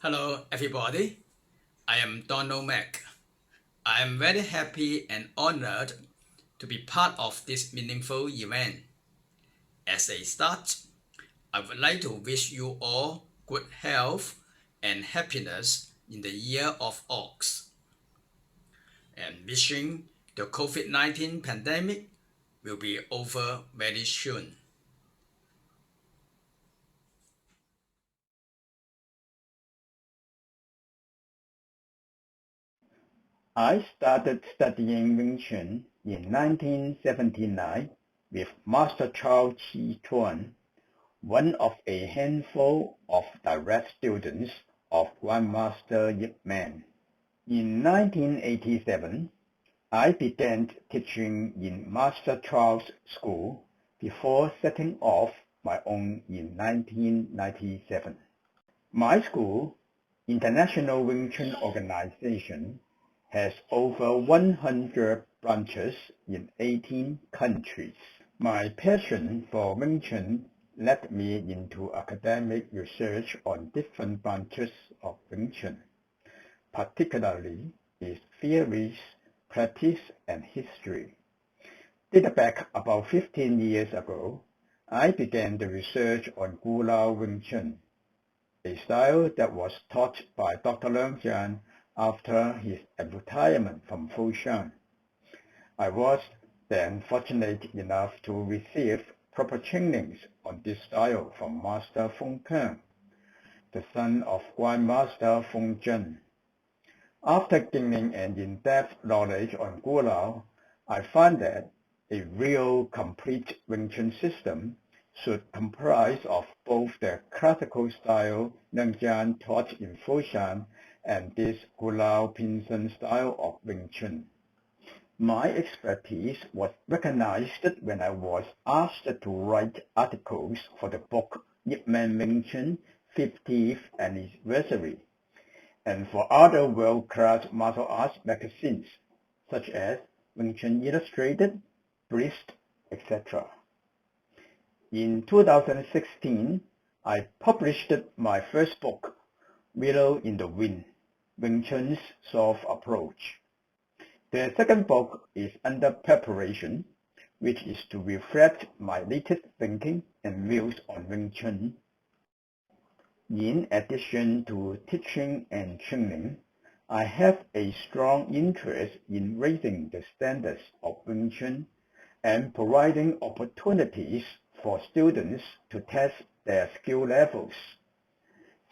Hello, everybody. I am Donald Mak. I am very happy and honored to be part of this meaningful event. As a start, I would like to wish you all good health and happiness in the year of Ox, and wishing the COVID-19 pandemic will be over very soon. I started studying Wing Chun in 1979 with Master Chow Chi Chuan, one of a handful of direct students of Grandmaster Yip Man. In 1987, I began teaching in Master Chow's school before setting off my own in 1997. My school, International Wing Chun Organization, has over 100 branches in 18 countries. My passion for Wing Chun led me into academic research on different branches of Wing Chun, particularly its theories, practice, and history. Dated back about 15 years ago, I began the research on Gulao Wing Chun, a style that was taught by Dr. Leung Jan after his retirement from Foshan. I was then fortunate enough to receive proper trainings on this style from Master Fung Kang, the son of Grandmaster Fung Zhen. After gaining an in-depth knowledge on Gulao, I found that a real complete Wing Chun system should comprise of both the classical style Leung Jan taught in Foshan and this Gulao Pinson style of Wing Chun. My expertise was recognized when I was asked to write articles for the book Yip Man Wing Chun 50th Anniversary, and for other world-class martial arts magazines, such as Wing Chun Illustrated, Brist, etc. In 2016, I published my first book, Willow in the Wind, Wing Chun's Soft Approach. The second book is under preparation, which is to reflect my latest thinking and views on Wing Chun. In addition to teaching and training, I have a strong interest in raising the standards of Wing Chun and providing opportunities for students to test their skill levels.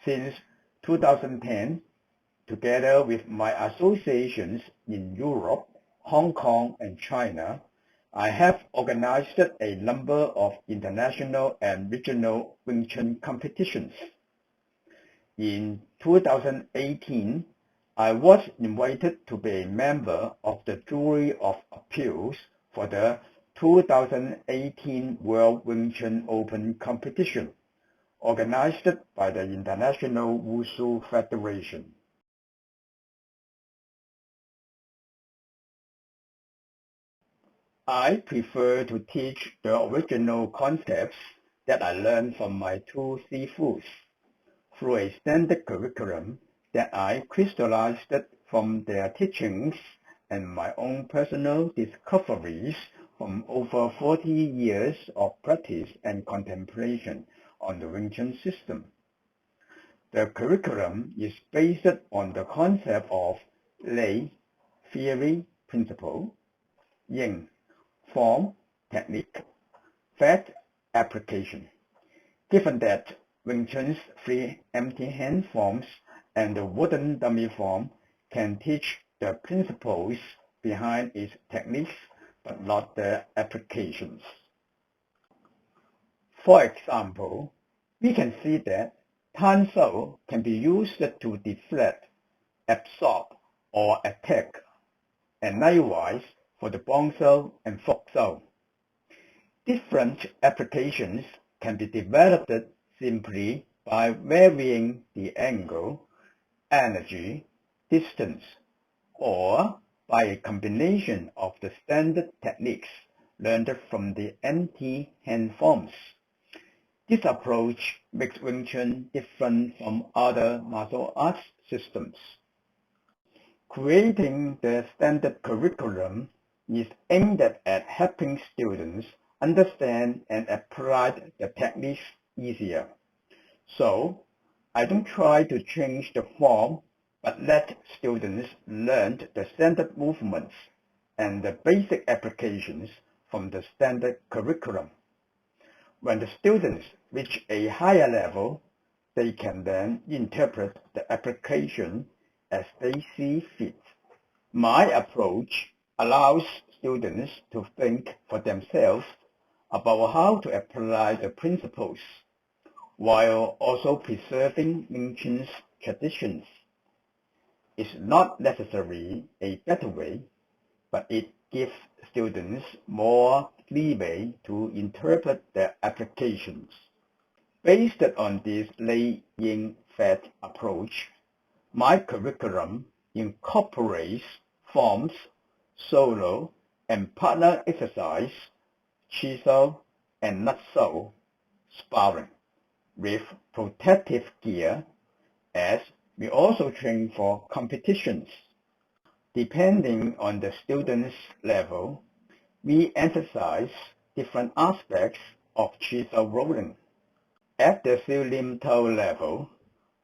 Since 2010, together with my associations in Europe, Hong Kong, and China, I have organized a number of international and regional Wing Chun competitions. In 2018, I was invited to be a member of the Jury of Appeals for the 2018 World Wing Chun Open competition, organized by the International Wushu Federation. I prefer to teach the original concepts that I learned from my two Sifus through a standard curriculum that I crystallized from their teachings and my own personal discoveries from over 40 years of practice and contemplation on the Wing Chun system. The curriculum is based on the concept of lei, theory, principle, yin, form, technique, fact, application. Given that Wing Chun's three empty hand forms and the wooden dummy form can teach the principles behind its techniques but not the applications. For example, we can see that Tan Shou can be used to deflect, absorb, or attack, and likewise for the Bong Shou and Fok Shou. Different applications can be developed simply by varying the angle, energy, distance, or by a combination of the standard techniques learned from the empty hand forms. This approach makes Wing Chun different from other martial arts systems. Creating the standard curriculum is aimed at helping students understand and apply the techniques easier. So, I don't try to change the form, but let students learn the standard movements and the basic applications from the standard curriculum. When the students reach a higher level, they can then interpret the application as they see fit. My approach allows students to think for themselves about how to apply the principles, while also preserving Wing Chun's traditions. It's not necessarily a better way, but it gives students more leeway to interpret their applications. Based on this lay-in-fed approach, my curriculum incorporates forms, solo and partner exercise, chisel and nutso, sparring, with protective gear, as we also train for competitions. Depending on the student's level, we emphasize different aspects of chisel rolling. At the siu lim toe level,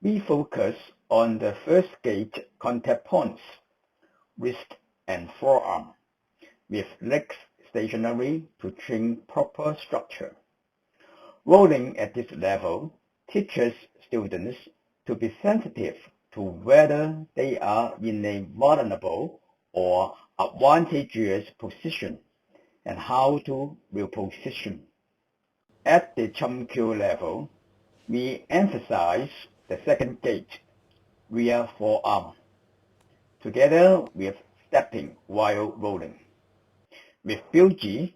we focus on the first gate contact points, wrist and forearm, with legs stationary to train proper structure. Rolling at this level teaches students to be sensitive to whether they are in a vulnerable or advantageous position and how to reposition. At the Chum-Kyu level, we emphasize the second gate, rear forearm, together with stepping while rolling. With Bilji,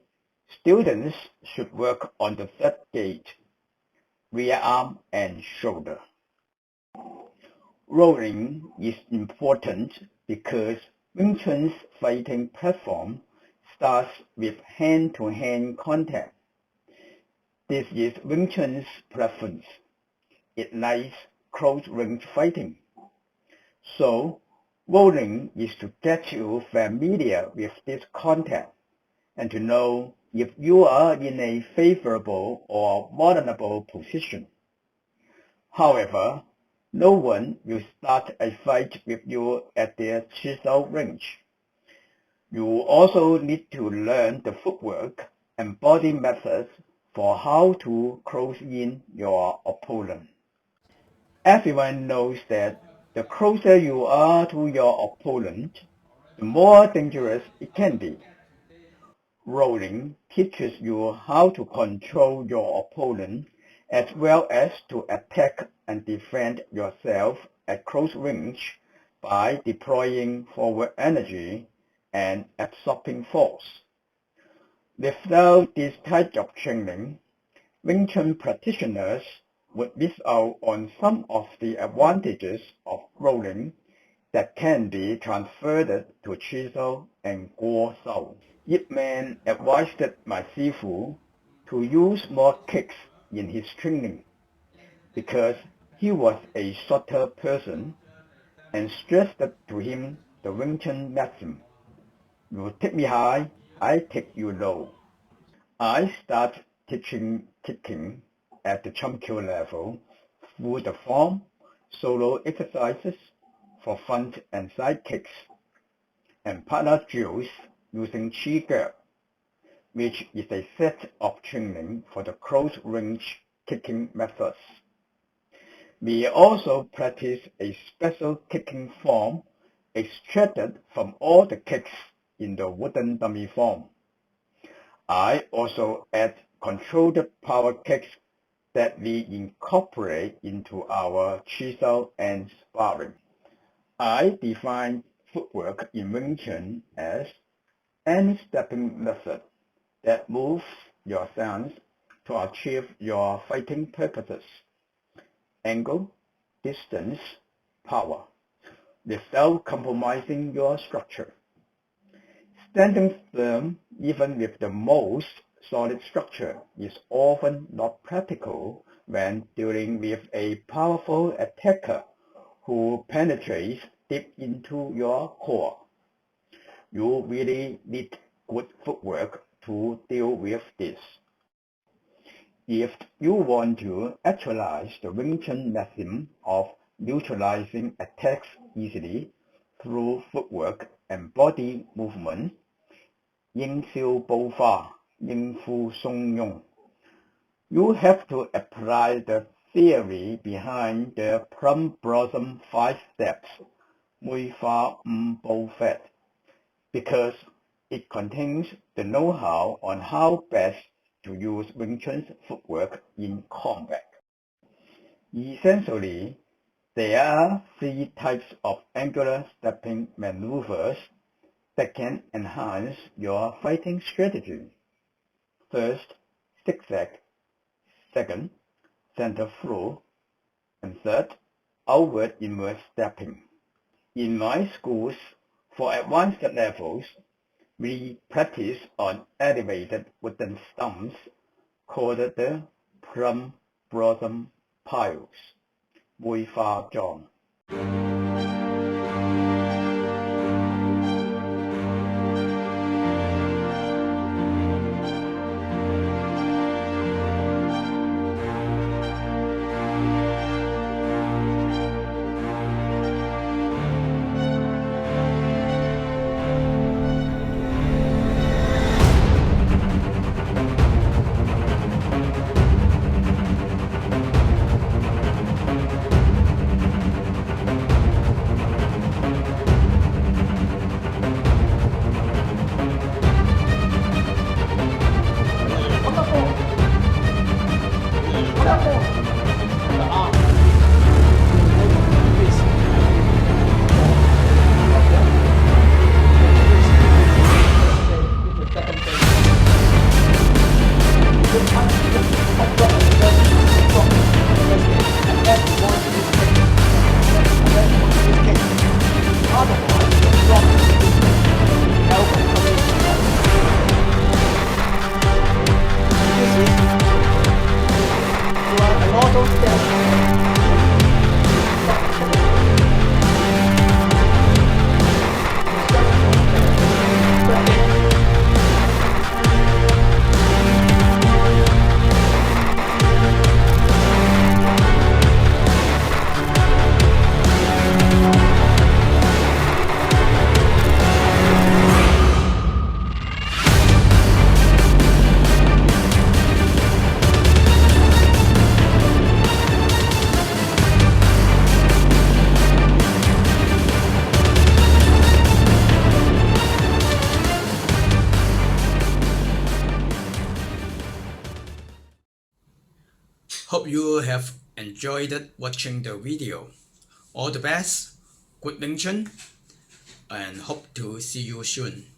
students should work on the third gate, rear arm and shoulder. Rolling is important because Wing Chun's fighting platform starts with hand-to-hand contact. This is Wing Chun's preference. It likes close-range fighting. So, rolling is to get you familiar with this contact and to know if you are in a favorable or vulnerable position. However, no one will start a fight with you at their chisel range. You also need to learn the footwork and body methods for how to close in your opponent. Everyone knows that the closer you are to your opponent, the more dangerous it can be. Rolling teaches you how to control your opponent as well as to attack and defend yourself at close range by deploying forward energy and absorbing force. Without this type of training, Wing Chun practitioners would miss out on some of the advantages of rolling that can be transferred to chisel and guo shao. Yip Man advised my Sifu to use more kicks in his training because he was a shorter person and stressed to him the Wing Chun maxim, "You take me high, I take you low." I start teaching kicking at the Chum-Kyu level through the form, solo exercises for front and side kicks, and partner drills using Chi Ge, which is a set of training for the close-range kicking methods. We also practice a special kicking form extracted from all the kicks in the wooden dummy form. I also add controlled power kicks that we incorporate into our chisel and sparring. I define footwork in Wing Chun as any stepping method that moves your stance to achieve your fighting purposes. Angle, distance, power, without compromising your structure. Standing firm even with the most solid structure is often not practical when dealing with a powerful attacker who penetrates deep into your core. You really need good footwork to deal with this. If you want to actualize the Wing Chun maxim of neutralizing attacks easily through footwork and body movement, 應笑步法，應付松用. You have to apply the theory behind the plum blossom 5 steps, 梅花五步法, because it contains the know-how on how best to use Wing Chun's footwork in combat. Essentially, there are 3 types of angular stepping maneuvers that can enhance your fighting strategy. First, zigzag. Second, center through. And third, outward inward stepping. In my schools, for advanced levels, we practice on elevated wooden stumps called the plum blossom piles, 梅花樁. Hope you have enjoyed watching the video. All the best, good Wing Chun, and hope to see you soon.